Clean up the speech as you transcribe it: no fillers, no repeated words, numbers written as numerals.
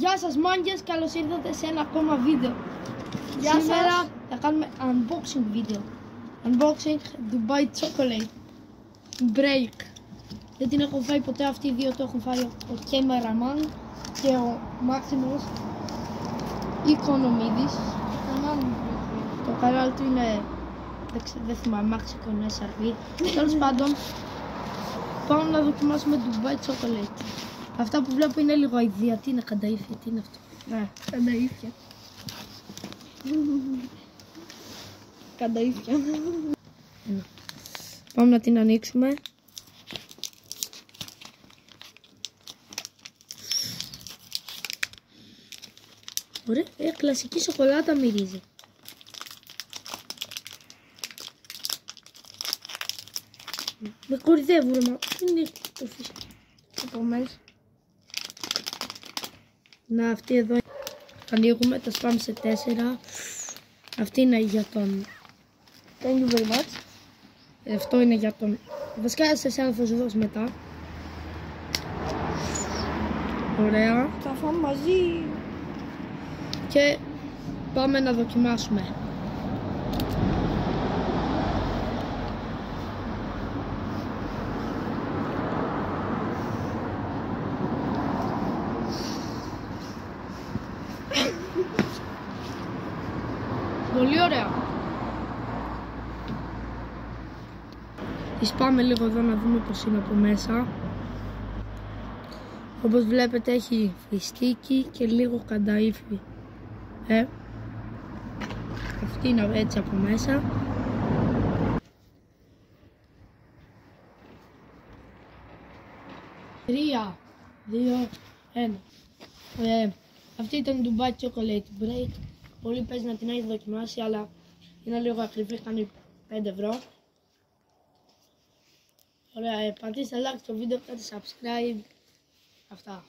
Γεια σας μάγκες, καλώς ήρθατε σε ένα ακόμα βίντεο. Σήμερα θα κάνουμε unboxing βίντεο. Unboxing Dubai Chocolate Break. Δεν την έχω φάει ποτέ, αυτοί οι δύο το έχουν φάει ο Cameraman και ο Μάξιμος Οικονομίδης. Το κανάλι του είναι, δεν θυμάμαι, Maxicon SRV. Τέλος πάντων, πάμε να δοκιμάσουμε Dubai Chocolate. Αυτά που βλέπω είναι λίγο αηδία. Τι είναι κανταΐφια, τι είναι αυτό? Ναι, κανταΐφια. Κανταΐφια. Πάμε να την ανοίξουμε. Ωραία, κλασική σοκολάτα μυρίζει. Με κορυδεύουν, μα είναι το φυσικό. Από μέσα. Να, αυτή εδώ ανοίγουμε, τα σπάμε σε 4. Αυτή είναι για τον... Thank you very much. Αυτό είναι για τον... Βασικά σε εσένα θα σου δώσω μετά. Ωραία. Θα φάμε μαζί. Και πάμε να δοκιμάσουμε. Πολύ ωραία. Τις πάμε λίγο εδώ να δούμε πως είναι από μέσα. Όπως βλέπετε έχει φιστίκι και λίγο κανταΐφι. Αυτή είναι έτσι από μέσα. Τρία, 2, 1. Αυτή ήταν η Dubai Chocolate Break. Πολλοί παίζει να την έχει δοκιμάσει, αλλά είναι λίγο ακριβή, κάνει 5 ευρώ. Ωραία, πατήστε like στο βίντεο, κάντε subscribe. Αυτά.